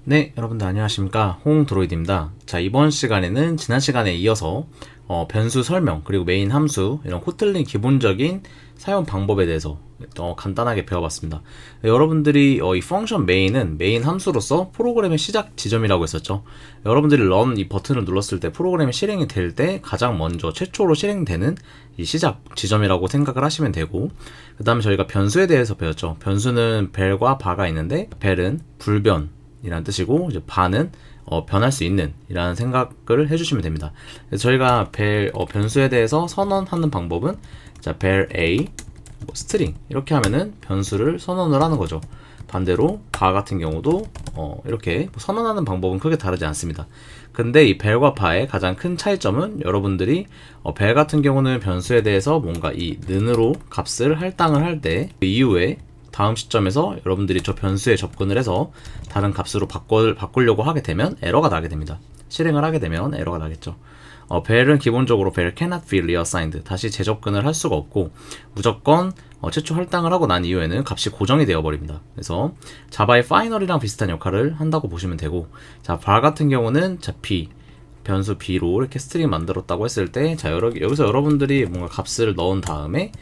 네, 여러분들 안녕하십니까. 홍드로이드입니다. 자, 이번 시간에는 지난 시간에 이어서 변수 설명, 그리고 메인 함수, 이런 코틀린 기본적인 사용 방법에 대해서 간단하게 배워봤습니다. 여러분들이 이 펑션 메인은 메인 함수로서 프로그램의 시작 지점이라고 했었죠. 여러분들이 run 이 버튼을 눌렀을 때 프로그램이 실행이 될 때 가장 먼저 최초로 실행되는 이 시작 지점이라고 생각을 하시면 되고, 그 다음에 저희가 변수에 대해서 배웠죠. 변수는 벨과 바가 있는데, 벨은 불변 이란 뜻이고, 이제 바는 변할 수 있는 이라는 생각을 해주시면 됩니다. 그래서 저희가 변수에 대해서 선언하는 방법은 자, ber a 스트링 이렇게 하면은 변수를 선언을 하는 거죠. 반대로 바 같은 경우도 이렇게 선언하는 방법은 크게 다르지 않습니다. 근데 이 벨과 바의 가장 큰 차이점은 여러분들이 벨 같은 경우는 변수에 대해서 뭔가 이 는으로 값을 할당을 할 때 그 이후에 다음 시점에서 여러분들이 저 변수에 접근을 해서 다른 값으로 바꾸려고 하게 되면 에러가 나게 됩니다. 실행을 하게 되면 에러가 나겠죠. 벨은 기본적으로 벨 cannot be reassigned, 다시 재접근을 할 수가 없고 무조건 최초 할당을 하고 난 이후에는 값이 고정이 되어 버립니다. 그래서 자바의 final이랑 비슷한 역할을 한다고 보시면 되고, 자, 발 같은 경우는 자 b 변수 b로 이렇게 스트링 만들었다고 했을 때, 자, 여기서 여러분들이 뭔가 값을 넣은 다음에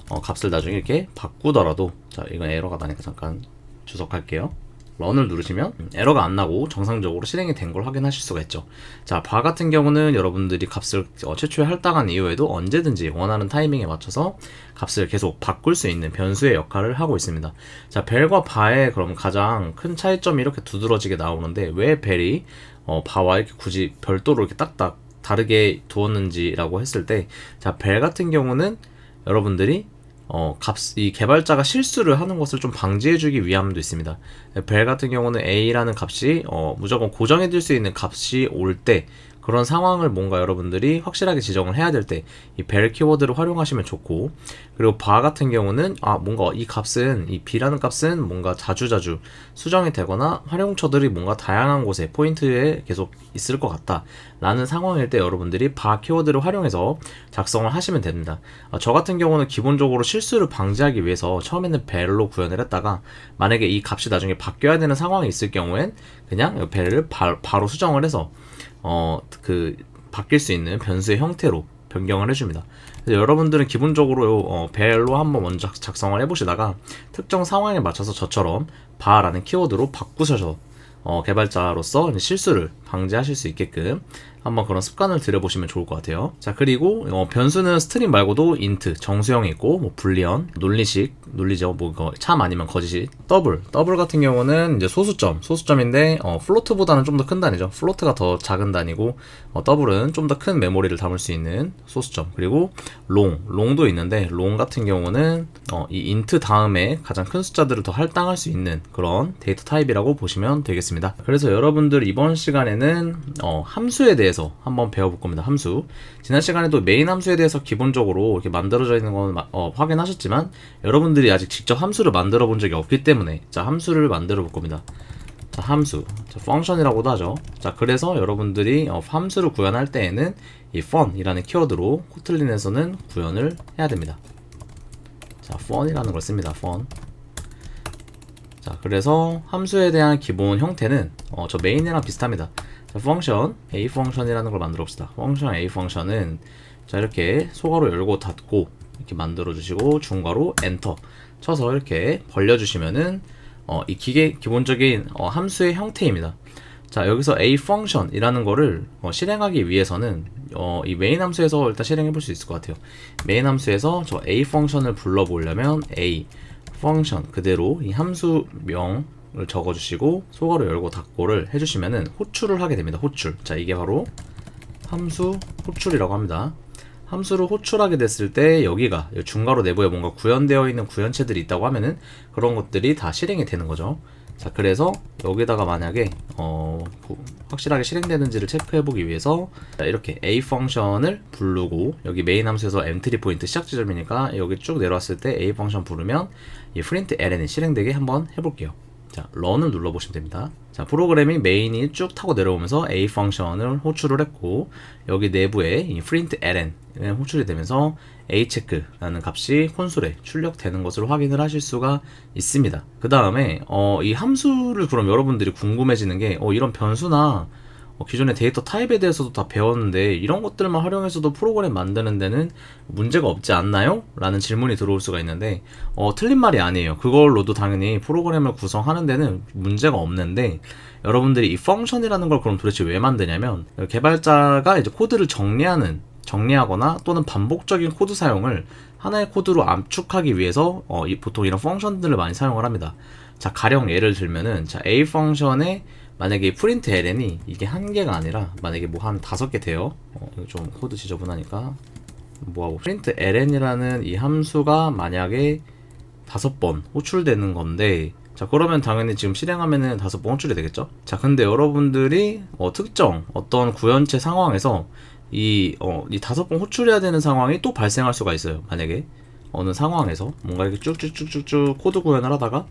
값을 나중에 이렇게 바꾸더라도, 자, 이건 에러가 나니까 잠깐 주석할게요. 런을 누르시면 에러가 안 나고 정상적으로 실행이 된 걸 확인하실 수가 있죠. 자, 바 같은 경우는 여러분들이 값을 최초에 할당한 이후에도 언제든지 원하는 타이밍에 맞춰서 값을 계속 바꿀 수 있는 변수의 역할을 하고 있습니다. 자, 벨과 바의 그럼 가장 큰 차이점이 이렇게 두드러지게 나오는데, 왜 벨이 바와 이렇게 굳이 별도로 이렇게 딱딱 다르게 두었는지라고 했을 때, 자, 벨 같은 경우는 여러분들이 이 개발자가 실수를 하는 것을 좀 방지해주기 위함도 있습니다. 벨 같은 경우는 A라는 값이 무조건 고정해둘 수 있는 값이 올 때, 그런 상황을 뭔가 여러분들이 확실하게 지정을 해야 될 때 이 벨 키워드를 활용하시면 좋고, 그리고 바 같은 경우는 뭔가 이 값은, 이 b라는 값은 뭔가 자주자주 수정이 되거나 활용처들이 뭔가 다양한 곳에 포인트에 계속 있을 것 같다 라는 상황일 때 여러분들이 바 키워드를 활용해서 작성을 하시면 됩니다. 저 같은 경우는 기본적으로 실수를 방지하기 위해서 처음에는 벨로 구현을 했다가, 만약에 이 값이 나중에 바뀌어야 되는 상황이 있을 경우엔 그냥 벨을 바로 수정을 해서 바뀔 수 있는 변수의 형태로 변경을 해줍니다. 그래서 여러분들은 기본적으로 벨로 한번 먼저 작성을 해보시다가 특정 상황에 맞춰서 저처럼 바라는 키워드로 바꾸셔서 개발자로서 실수를 방지하실 수 있게끔 한번 그런 습관을 들여보시면 좋을 것 같아요. 자, 그리고 변수는 스트링 말고도 인트, 정수형이 있고, 뭐 불리언, 논리죠. 뭐 이거 참 아니면 거짓. 더블 같은 경우는 이제 소수점인데 플로트보다는 좀 더 큰 단위죠. 플로트가 더 작은 단위고, 더블은 좀 더 큰 메모리를 담을 수 있는 소수점. 그리고 롱도 있는데, 롱 같은 경우는 이 인트 다음에 가장 큰 숫자들을 더 할당할 수 있는 그런 데이터 타입이라고 보시면 되겠습니다. 그래서 여러분들 이번 시간에는 함수에 대해서 한번 배워볼 겁니다. 함수. 지난 시간에도 메인 함수에 대해서 기본적으로 이렇게 만들어져 있는 건 확인하셨지만, 여러분들이 아직 직접 함수를 만들어 본 적이 없기 때문에, 자, 함수를 만들어 볼 겁니다. 자, 함수. 자, 펑션이라고도 하죠. 자, 그래서 여러분들이 함수를 구현할 때에는 이 fun이라는 키워드로 코틀린에서는 구현을 해야 됩니다. 자, fun이라는 걸 씁니다. fun. 자, 그래서 함수에 대한 기본 형태는 저 메인이랑 비슷합니다. 자, 펑션 a 펑션이라는 걸 만들어 봅시다. 펑션 a 펑션은 자, 이렇게 소괄호 열고 닫고 이렇게 만들어 주시고, 중괄호 엔터 쳐서 이렇게 벌려 주시면은 이 기본적인 함수의 형태입니다. 자, 여기서 a 펑션이라는 거를 실행하기 위해서는 이 메인 함수에서 일단 실행해 볼 수 있을 것 같아요. 메인 함수에서 저 a 펑션을 불러 보려면 a 펑션 그대로 이 함수명을 적어주시고, 소괄호 열고 닫고를 해주시면은 호출을 하게 됩니다. 호출. 자, 이게 바로 함수 호출이라고 합니다. 함수를 호출하게 됐을 때 여기가 중괄호 내부에 뭔가 구현되어 있는 구현체들이 있다고 하면은 그런 것들이 다 실행이 되는 거죠. 자, 그래서 여기다가 만약에 확실하게 실행되는지를 체크해 보기 위해서, 자, 이렇게 a 펑션을 부르고, 여기 메인 함수에서 엔트리 포인트 시작 지점이니까 여기 쭉 내려왔을 때 a 펑션 부르면 이 프린트 ln이 실행되게 한번 해볼게요. 자, 런을 눌러 보시면 됩니다. 자, 프로그래밍 메인이 쭉 타고 내려오면서 a 펑션을 호출을 했고, 여기 내부에 이 print ln 호출이 되면서 a 체크라는 값이 콘솔에 출력되는 것을 확인을 하실 수가 있습니다. 그 다음에 이 함수를 그럼 여러분들이 궁금해지는 게 이런 변수나 기존의 데이터 타입에 대해서도 다 배웠는데 이런 것들만 활용해서도 프로그램 만드는 데는 문제가 없지 않나요? 라는 질문이 들어올 수가 있는데 틀린 말이 아니에요. 그걸로도 당연히 프로그램을 구성하는 데는 문제가 없는데, 여러분들이 이 펑션이라는 걸 그럼 도대체 왜 만드냐면, 개발자가 이제 코드를 정리하거나 또는 반복적인 코드 사용을 하나의 코드로 압축하기 위해서 보통 이런 펑션들을 많이 사용을 합니다. 자, 가령 예를 들면은 a 펑션에 만약에 프린트 ln이 이게 한 개가 아니라 만약에 뭐 한 5개 돼요. 이거 좀 코드 지저분하니까 뭐하고, 프린트 ln이라는 이 함수가 만약에 5번 호출되는 건데, 자, 그러면 당연히 지금 실행하면은 5번 호출이 되겠죠. 자, 근데 여러분들이 특정 어떤 구현체 상황에서 이 5번 호출해야 되는 상황이 또 발생할 수가 있어요. 만약에 어느 상황에서 뭔가 이렇게 쭉쭉쭉쭉쭉 코드 구현을 하다가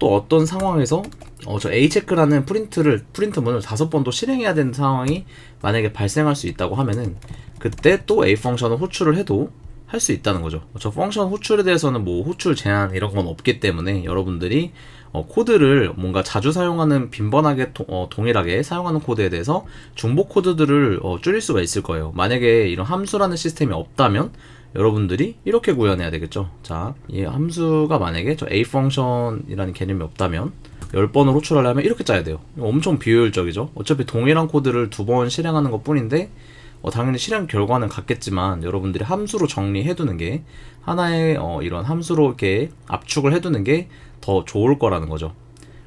또 어떤 상황에서 저 acheck라는 프린트문을 5번도 실행해야 되는 상황이 만약에 발생할 수 있다고 하면은, 그때 또 a 펑션을 호출을 해도 할 수 있다는 거죠. 저 펑션 호출에 대해서는 뭐 호출 제한 이런 건 없기 때문에 여러분들이 코드를 뭔가 자주 사용하는, 빈번하게 동일하게 사용하는 코드에 대해서 중복 코드들을 줄일 수가 있을 거예요. 만약에 이런 함수라는 시스템이 없다면 여러분들이 이렇게 구현해야 되겠죠. 자, 이 함수가 만약에 저 a 펑션이라는 개념이 없다면 10번을 호출하려면 이렇게 짜야 돼요. 엄청 비효율적이죠. 어차피 동일한 코드를 2번 실행하는 것 뿐인데 당연히 실행 결과는 같겠지만 여러분들이 함수로 정리해두는 게, 하나의 이런 함수로 이렇게 압축을 해두는 게 더 좋을 거라는 거죠.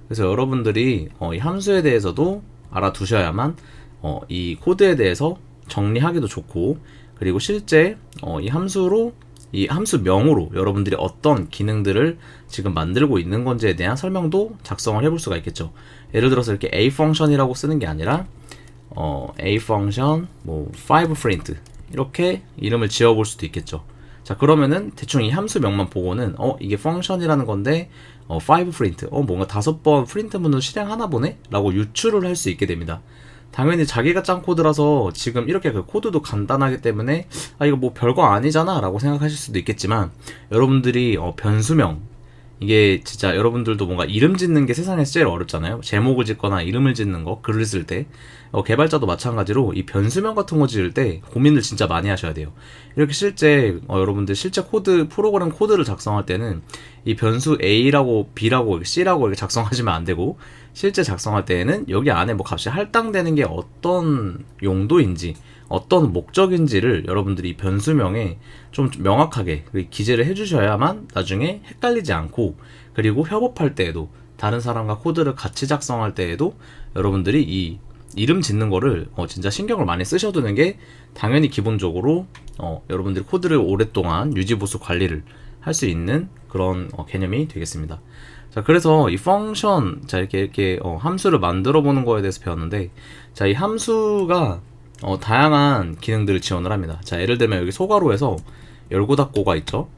그래서 여러분들이 이 함수에 대해서도 알아두셔야만 이 코드에 대해서 정리하기도 좋고, 그리고 실제 이 함수명으로 여러분들이 어떤 기능들을 지금 만들고 있는 건지에 대한 설명도 작성을 해볼 수가 있겠죠. 예를 들어서 이렇게 a 펑션이라고 쓰는 게 아니라 a 펑션 뭐 5 print 이렇게 이름을 지어볼 수도 있겠죠. 자, 그러면은 대충 이 함수명만 보고는 이게 펑션이라는 건데 5 print 뭔가 5번 프린트문을 실행하나 보네? 라고 유추를 할 수 있게 됩니다. 당연히 자기가 짠 코드라서 지금 이렇게 그 코드도 간단하기 때문에 이거 뭐 별거 아니잖아 라고 생각하실 수도 있겠지만, 여러분들이 변수명, 이게 진짜 여러분들도 뭔가 이름 짓는 게 세상에서 제일 어렵잖아요. 제목을 짓거나 이름을 짓는 거, 글을 쓸 때 개발자도 마찬가지로 이 변수명 같은 거 지을 때 고민을 진짜 많이 하셔야 돼요. 이렇게 실제 여러분들 실제 코드, 프로그램 코드를 작성할 때는 이 변수 A라고 B라고 C라고 이렇게 작성하시면 안 되고, 실제 작성할 때에는 여기 안에 뭐 값이 할당되는 게 어떤 용도인지 어떤 목적인지를 여러분들이 변수명에 좀 명확하게 기재를 해주셔야만 나중에 헷갈리지 않고, 그리고 협업할 때에도 다른 사람과 코드를 같이 작성할 때에도 여러분들이 이 이름 짓는 거를 진짜 신경을 많이 쓰셔두는 게 당연히 기본적으로 여러분들이 코드를 오랫동안 유지보수 관리를 할 수 있는 그런 개념이 되겠습니다. 자, 그래서 이 펑션, 자, 이렇게 함수를 만들어 보는 거에 대해서 배웠는데, 자, 이 함수가 다양한 기능들을 지원을 합니다. 자, 예를 들면 여기 소괄호에서 열고 닫고가 있죠.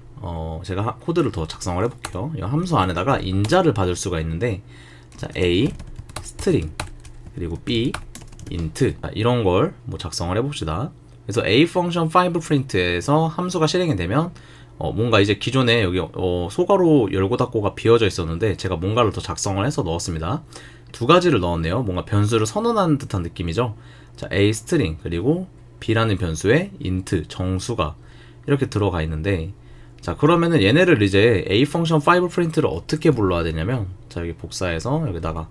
제가 코드를 더 작성을 해볼게요. 이 함수 안에다가 인자를 받을 수가 있는데, 자, a 스트링 그리고 b int, 이런 걸 뭐 작성을 해봅시다. 그래서 a 펑션 5 print에서 함수가 실행이 되면 뭔가 이제 기존에 여기 소괄호 열고 닫고가 비어져 있었는데 제가 뭔가를 더 작성을 해서 넣었습니다. 2가지를 넣었네요. 뭔가 변수를 선언하는 듯한 느낌이죠. 자, a 스트링 그리고 b라는 변수에 int 정수가 이렇게 들어가 있는데, 자, 그러면은 얘네를 이제 a 펑션 5 print를 어떻게 불러야 되냐면, 자, 여기 복사해서 여기다가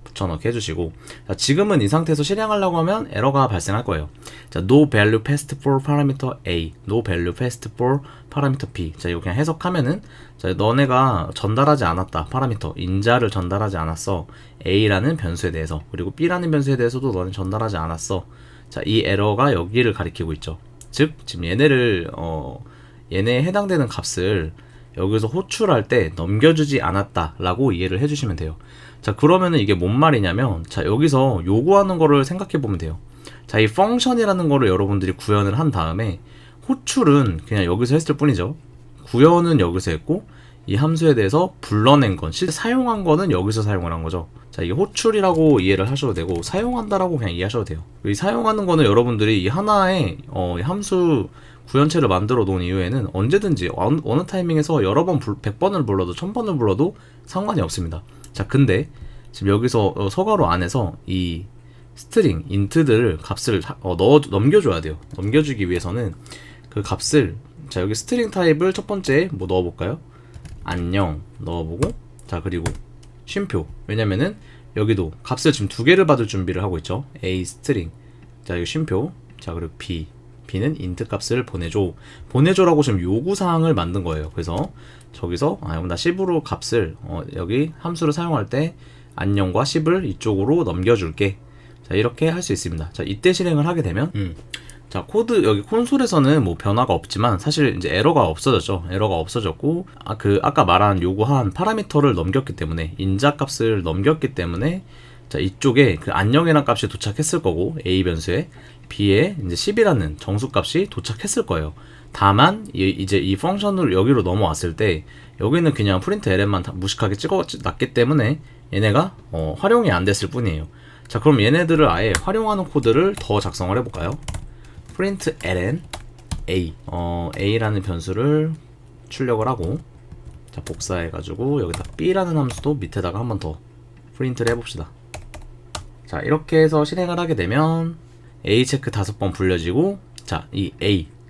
붙여넣기 해주시고, 자, 지금은 이 상태에서 실행하려고 하면 에러가 발생할 거예요. 자, no value passed for parameter A, no value passed for parameter B. 자, 이거 그냥 해석하면은, 자, 너네가 전달하지 않았다. 파라미터 인자를 전달하지 않았어. A라는 변수에 대해서, 그리고 B라는 변수에 대해서도 너는 전달하지 않았어. 자, 이 에러가 여기를 가리키고 있죠. 즉 지금 얘네에 해당되는 값을 여기서 호출할 때 넘겨주지 않았다 라고 이해를 해주시면 돼요. 자, 그러면은 이게 뭔 말이냐면, 자, 여기서 요구하는 거를 생각해 보면 돼요. 자, 이 펑션이라는 거를 여러분들이 구현을 한 다음에 호출은 그냥 여기서 했을 뿐이죠. 구현은 여기서 했고 이 함수에 대해서 불러낸 건, 실제 사용한 거는 여기서 사용을 한 거죠. 자, 이게 호출이라고 이해를 하셔도 되고 사용한다라고 그냥 이해하셔도 돼요. 이 사용하는 거는 여러분들이 이 하나의 이 함수 구현체를 만들어 놓은 이후에는 언제든지 어느 타이밍에서 여러 번 100번을 불러도 1000번을 불러도 상관이 없습니다. 자, 근데 지금 여기서 서가로 안에서 이 스트링, 인트들을 값을 넘겨줘야 돼요. 넘겨주기 위해서는 그 값을, 자, 여기 스트링 타입을 첫 번째 뭐 넣어볼까요? 안녕 넣어보고, 자, 그리고 쉼표. 왜냐면은 여기도 값을 지금 두 개를 받을 준비를 하고 있죠. A 스트링. 자, 여기 쉼표. 자, 그리고 B는 int 값을 보내줘라고 지금 요구사항을 만든 거예요. 그래서 저기서 그럼 나 10으로 값을 여기 함수를 사용할 때 안녕과 10을 이쪽으로 넘겨줄게. 자, 이렇게 할 수 있습니다. 자, 이때 실행을 하게 되면 자, 코드 여기 콘솔에서는 뭐 변화가 없지만 사실 이제 에러가 없어졌죠. 에러가 없어졌고 아까 말한 요구한 파라미터를 넘겼기 때문에, 인자 값을 넘겼기 때문에, 자, 이쪽에 그 안녕이라는 값이 도착했을 거고, A 변수에 B에 이제 10이라는 정수 값이 도착했을 거예요. 다만 이제 이 펑션을 여기로 넘어왔을 때 여기는 그냥 프린트 ln만 무식하게 찍어놨기 때문에 얘네가 활용이 안 됐을 뿐이에요. 자, 그럼 얘네들을 아예 활용하는 코드를 더 작성을 해볼까요? print ln a a라는 변수를 출력을 하고, 자, 복사해가지고 여기다 b라는 함수도 밑에다가 한 번 더 프린트를 해봅시다. 자, 이렇게 해서 실행을 하게 되면 a 체크 5번 불려지고, 자, 이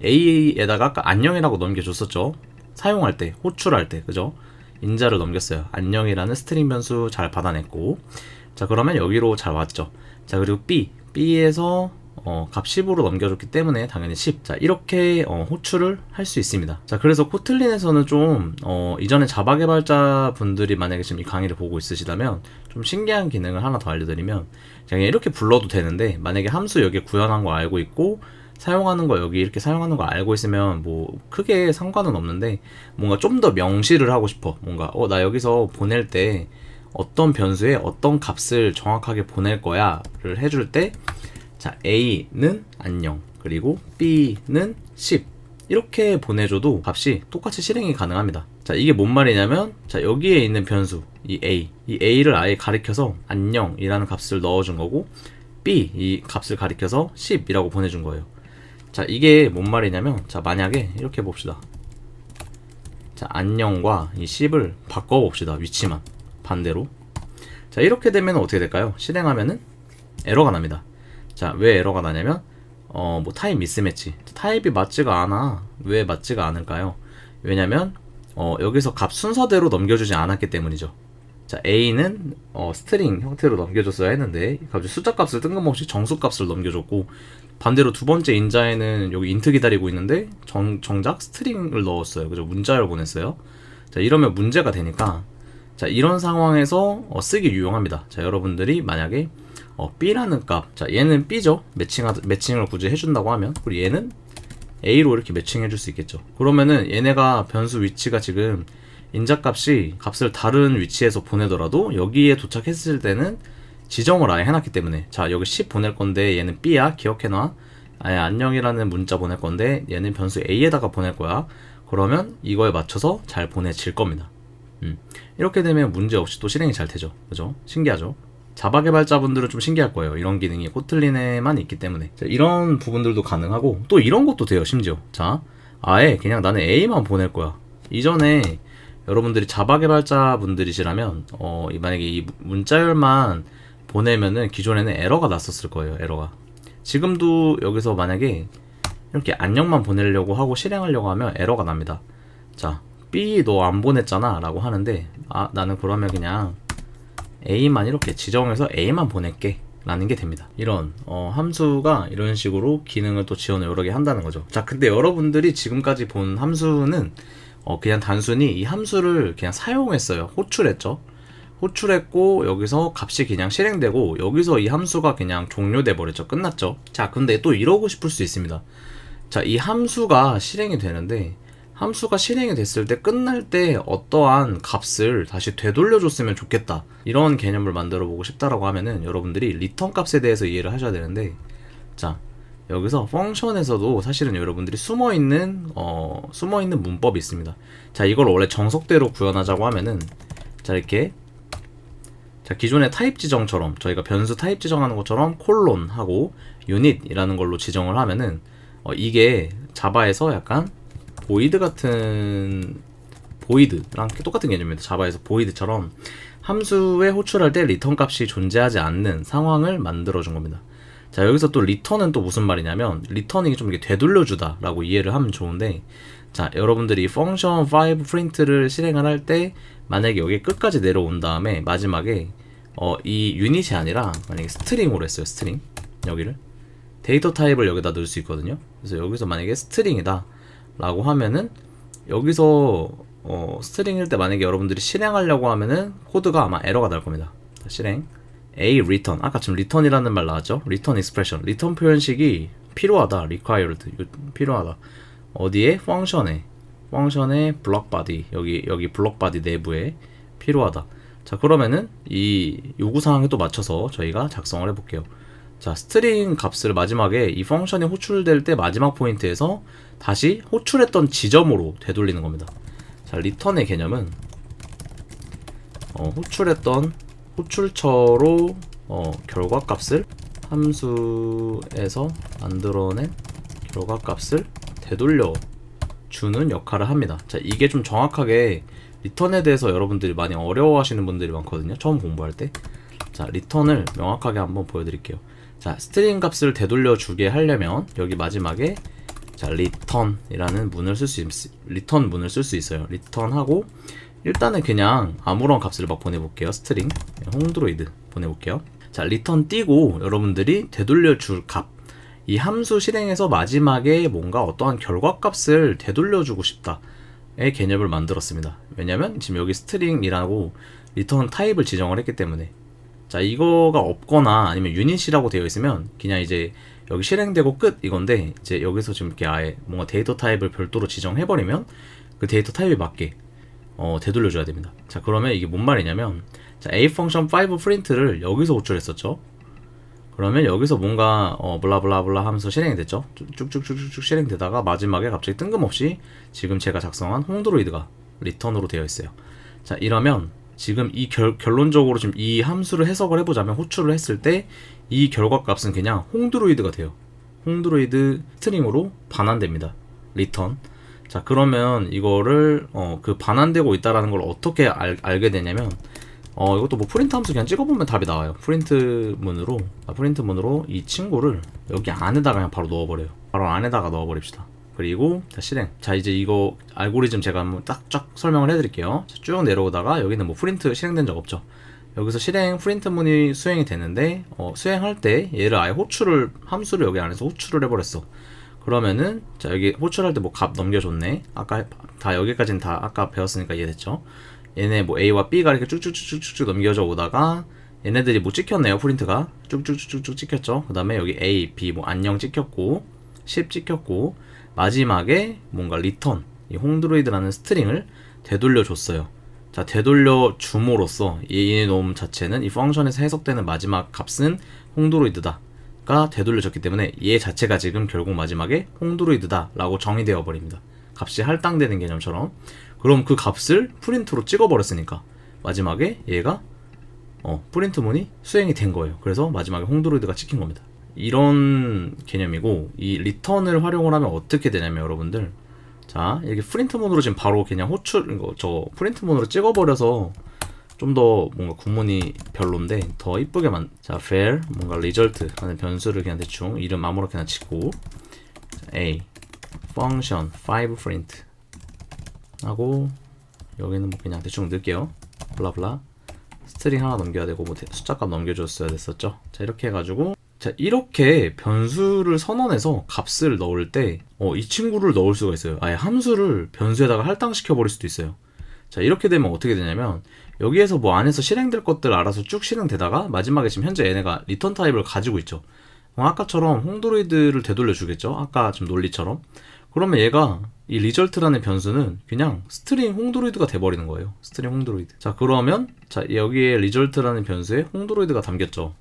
a에다가 아까 안녕이라고 넘겨줬었죠. 사용할 때, 호출할 때, 그죠? 인자를 넘겼어요. 안녕이라는 스트링 변수 잘 받아냈고, 자, 그러면 여기로 잘 왔죠. 자, 그리고 b에서 값 10으로 넘겨줬기 때문에 당연히 10. 자, 이렇게 호출을 할 수 있습니다. 자, 그래서 코틀린에서는 좀 이전에 자바 개발자 분들이 만약에 지금 이 강의를 보고 있으시다면 좀 신기한 기능을 하나 더 알려드리면, 그냥 이렇게 불러도 되는데, 만약에 함수 여기 구현한 거 알고 있고 사용하는 거 여기 이렇게 사용하는 거 알고 있으면 뭐 크게 상관은 없는데, 뭔가 좀 더 명시를 하고 싶어. 뭔가 나 여기서 보낼 때 어떤 변수에 어떤 값을 정확하게 보낼 거야를 해줄 때, 자, A는 안녕, 그리고 B는 10 이렇게 보내줘도 값이 똑같이 실행이 가능합니다. 자, 이게 뭔 말이냐면, 자, 여기에 있는 변수 이 A를 아예 가리켜서 안녕이라는 값을 넣어준 거고, B 이 값을 가리켜서 10이라고 보내준 거예요. 자, 이게 뭔 말이냐면, 자, 만약에 이렇게 봅시다. 자, 안녕과 이 10을 바꿔봅시다. 위치만 반대로. 자, 이렇게 되면 어떻게 될까요? 실행하면은 에러가 납니다. 자, 왜 에러가 나냐면 뭐 타입 미스매치, 타입이 맞지가 않아. 왜 맞지가 않을까요? 왜냐면 여기서 값 순서대로 넘겨주지 않았기 때문이죠. 자, A는 스트링 형태로 넘겨줬어야 했는데 갑자기 숫자 값을 뜬금없이 정수 값을 넘겨줬고, 반대로 두 번째 인자에는 여기 인트 기다리고 있는데 정작 스트링을 넣었어요. 그죠? 문자열 보냈어요. 자, 이러면 문제가 되니까, 자, 이런 상황에서 쓰기 유용합니다. 자, 여러분들이 만약에 B라는 값, 자, 얘는 B죠. 매칭을 굳이 해준다고 하면, 그리고 얘는 A로 이렇게 매칭해줄 수 있겠죠. 그러면은 얘네가 변수 위치가 지금 인자값이 값을 다른 위치에서 보내더라도 여기에 도착했을 때는 지정을 아예 해놨기 때문에, 자, 여기 10 보낼 건데 얘는 B야, 기억해놔. 아예 안녕이라는 문자 보낼 건데 얘는 변수 A에다가 보낼 거야. 그러면 이거에 맞춰서 잘 보내질 겁니다. 이렇게 되면 문제 없이 또 실행이 잘 되죠. 그죠? 신기하죠? 자바 개발자분들은 좀 신기할 거예요. 이런 기능이 코틀린에만 있기 때문에. 자, 이런 부분들도 가능하고, 또 이런 것도 돼요. 심지어, 자, 아예 그냥 나는 A만 보낼 거야. 이전에 여러분들이 자바 개발자분들이시라면 만약에 이 문자열만 보내면은 기존에는 에러가 났었을 거예요. 에러가. 지금도 여기서 만약에 이렇게 안녕만 보내려고 하고 실행하려고 하면 에러가 납니다. 자, B 너 안 보냈잖아 라고 하는데, 나는 그러면 그냥 A만 이렇게 지정해서 A만 보낼게 라는 게 됩니다. 이런 함수가 이런 식으로 기능을 또 지원을 여러 개 한다는 거죠. 자, 근데 여러분들이 지금까지 본 함수는 그냥 단순히 이 함수를 그냥 사용했어요. 호출했죠. 호출했고 여기서 값이 그냥 실행되고 여기서 이 함수가 그냥 종료돼 버렸죠. 끝났죠. 자, 근데 또 이러고 싶을 수 있습니다. 자, 이 함수가 실행이 되는데, 함수가 실행이 됐을 때 끝날 때 어떠한 값을 다시 되돌려줬으면 좋겠다, 이런 개념을 만들어 보고 싶다라고 하면은 여러분들이 리턴 값에 대해서 이해를 하셔야 되는데, 자, 여기서 펑션에서도 사실은 여러분들이 숨어있는 문법이 있습니다. 자, 이걸 원래 정석대로 구현하자고 하면은, 자, 이렇게 자, 기존의 타입 지정처럼 저희가 변수 타입 지정하는 것처럼 콜론 하고 유닛이라는 걸로 지정을 하면은 이게 자바에서 약간 보이드 같은 보이드랑 똑같은 개념입니다. 자바에서 보이드처럼 함수에 호출할 때 리턴 값이 존재하지 않는 상황을 만들어 준 겁니다. 자, 여기서 또 리턴은 또 무슨 말이냐면 리턴이 좀 이렇게 되돌려주다 라고 이해를 하면 좋은데, 자, 여러분들이 펑션 5 프린트를 실행을 할 때 만약에 여기 끝까지 내려온 다음에 마지막에 이 유닛이 아니라 만약에 스트링으로 했어요. 스트링 여기를 데이터 타입을 여기다 넣을 수 있거든요. 그래서 여기서 만약에 스트링이다 라고 하면은 여기서 스트링일 때 만약에 여러분들이 실행하려고 하면은 코드가 아마 에러가 날 겁니다. 자, 실행 a return, 아까 지금 return이라는 말 나왔죠. return expression, return 표현식이 필요하다, required 필요하다. 어디에? 펑션에 block body, 여기 block body 내부에 필요하다. 자, 그러면은 이 요구사항에 또 맞춰서 저희가 작성을 해볼게요. 자, 스트링 값을 마지막에 이 펑션이 호출될 때 마지막 포인트에서 다시 호출했던 지점으로 되돌리는 겁니다. 자, 리턴의 개념은 호출했던 호출처로 결과값을 함수에서 만들어낸 결과값을 되돌려 주는 역할을 합니다. 자, 이게 좀 정확하게 리턴에 대해서 여러분들이 많이 어려워하시는 분들이 많거든요. 처음 공부할 때. 자, 리턴을 명확하게 한번 보여드릴게요. 자, 스트링 값을 되돌려 주게 하려면 여기 마지막에 자, return이라는 문을 쓸 수 있어요. return하고 일단은 그냥 아무런 값을 막 보내볼게요. 스트링 홍드로이드 보내볼게요. 자, return 띄고 여러분들이 되돌려 줄 값, 이 함수 실행에서 마지막에 뭔가 어떠한 결과값을 되돌려주고 싶다의 개념을 만들었습니다. 왜냐면 지금 여기 스트링이라고 리턴 타입을 지정을 했기 때문에. 자, 이거가 없거나 아니면 유닛이라고 되어 있으면 그냥 이제 여기 실행되고 끝 이건데, 이제 여기서 지금 이렇게 아예 뭔가 데이터 타입을 별도로 지정해버리면 그 데이터 타입에 맞게 되돌려줘야 됩니다. 자, 그러면 이게 뭔 말이냐면, 자, a 펑션 5 프린트를 여기서 호출했었죠. 그러면 여기서 뭔가 블라블라블라 하면서 실행이 됐죠. 쭉쭉쭉쭉 실행되다가 마지막에 갑자기 뜬금없이 지금 제가 작성한 홍드로이드가 리턴으로 되어 있어요. 자, 이러면 지금 이 결론적으로 지금 이 함수를 해석을 해보자면, 호출을 했을 때 이 결과값은 그냥 홍드로이드가 돼요. 홍드로이드 스트링으로 반환됩니다. 리턴. 자, 그러면 이거를 그 반환되고 있다라는 걸 어떻게 알게 되냐면, 이것도 뭐 프린트 함수 그냥 찍어보면 답이 나와요. 프린트 문으로 이 친구를 여기 안에다가 그냥 바로 넣어버려요. 바로 안에다가 넣어버립시다. 그리고 자, 실행. 자, 이제 이거 알고리즘 제가 한번 쫙 설명을 해드릴게요. 자, 쭉 내려오다가 여기는 뭐 프린트 실행된 적 없죠. 여기서 실행 프린트 문이 수행이 되는데, 수행할 때 얘를 아예 함수를 여기 안에서 호출을 해버렸어. 그러면은 자, 여기 호출할 때 뭐 값 넘겨줬네. 아까 다 여기까지는 다 아까 배웠으니까 이해됐죠. 얘네 뭐 A와 B가 이렇게 쭉쭉쭉쭉 넘겨져 오다가 얘네들이 뭐 찍혔네요. 프린트가 쭉쭉쭉쭉 찍혔죠. 그 다음에 여기 A, B 뭐 안녕 찍혔고 10 찍혔고, 마지막에 뭔가 리턴, 이 홍드로이드라는 스트링을 되돌려 줬어요. 자, 되돌려 줌으로써 이 놈 자체는 이 펑션에서 해석되는 마지막 값은 홍드로이드다가 되돌려졌기 때문에 얘 자체가 지금 결국 마지막에 홍드로이드다 라고 정의되어 버립니다. 값이 할당되는 개념처럼. 그럼 그 값을 프린트로 찍어버렸으니까 마지막에 얘가 프린트 문이 수행이 된 거예요. 그래서 마지막에 홍드로이드가 찍힌 겁니다. 이런 개념이고, 이 리턴을 활용을 하면 어떻게 되냐면, 여러분들, 자, 이게 프린트 문으로 지금 바로 그냥 저 프린트 문으로 찍어버려서 좀 더 뭔가 구문이 별론데 더 이쁘게 자, var 뭔가 result 하는 변수를 그냥 대충 이름 아무렇게나 치고, a function 5 print 하고, 여기는 뭐 그냥 대충 넣을게요. 블라블라 스트링 하나 넘겨야 되고 뭐 숫자값 넘겨줬어야 됐었죠. 자, 이렇게 해가지고, 자, 이렇게 변수를 선언해서 값을 넣을 때 이 친구를 넣을 수가 있어요. 아예 함수를 변수에다가 할당시켜 버릴 수도 있어요. 자, 이렇게 되면 어떻게 되냐면, 여기에서 뭐 안에서 실행될 것들 알아서 쭉 실행되다가 마지막에 지금 현재 얘네가 리턴 타입을 가지고 있죠. 아까처럼 홍드로이드를 되돌려 주겠죠. 아까 좀 논리처럼. 그러면 얘가 이 리절트라는 변수는 그냥 스트링 홍드로이드가 돼버리는 거예요. 스트링 홍드로이드. 자, 그러면 자, 여기에 리절트라는 변수에 홍드로이드가 담겼죠.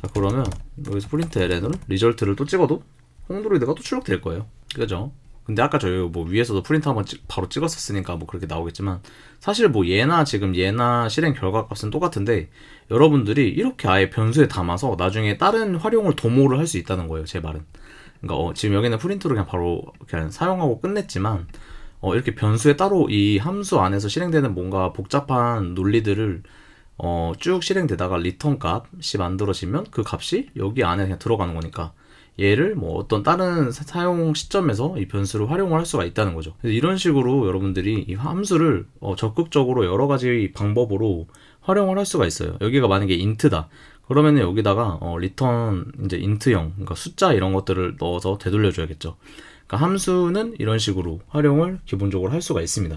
자, 그러면 여기서 프린트 ln을 리절트를 또 찍어도 홍드로이드가 또 출력될 거예요. 그죠? 근데 아까 저희 뭐 위에서도 프린트 한번 바로 찍었었으니까 뭐 그렇게 나오겠지만, 사실 뭐 얘나 실행 결과값은 똑같은데 여러분들이 이렇게 아예 변수에 담아서 나중에 다른 활용을 도모를 할 수 있다는 거예요, 제 말은. 그러니까 지금 여기는 프린트로 그냥 바로 그냥 사용하고 끝냈지만, 이렇게 변수에 따로 이 함수 안에서 실행되는 뭔가 복잡한 논리들을 쭉 실행되다가 리턴 값이 만들어지면 그 값이 여기 안에 그냥 들어가는 거니까, 얘를 뭐 어떤 다른 사용 시점에서 이 변수를 활용을 할 수가 있다는 거죠. 그래서 이런 식으로 여러분들이 이 함수를 적극적으로 여러 가지 방법으로 활용을 할 수가 있어요. 여기가 만약에 int다 그러면은 여기다가 return 이제 int형, 그러니까 숫자 이런 것들을 넣어서 되돌려 줘야겠죠. 그러니까 함수는 이런 식으로 활용을 기본적으로 할 수가 있습니다.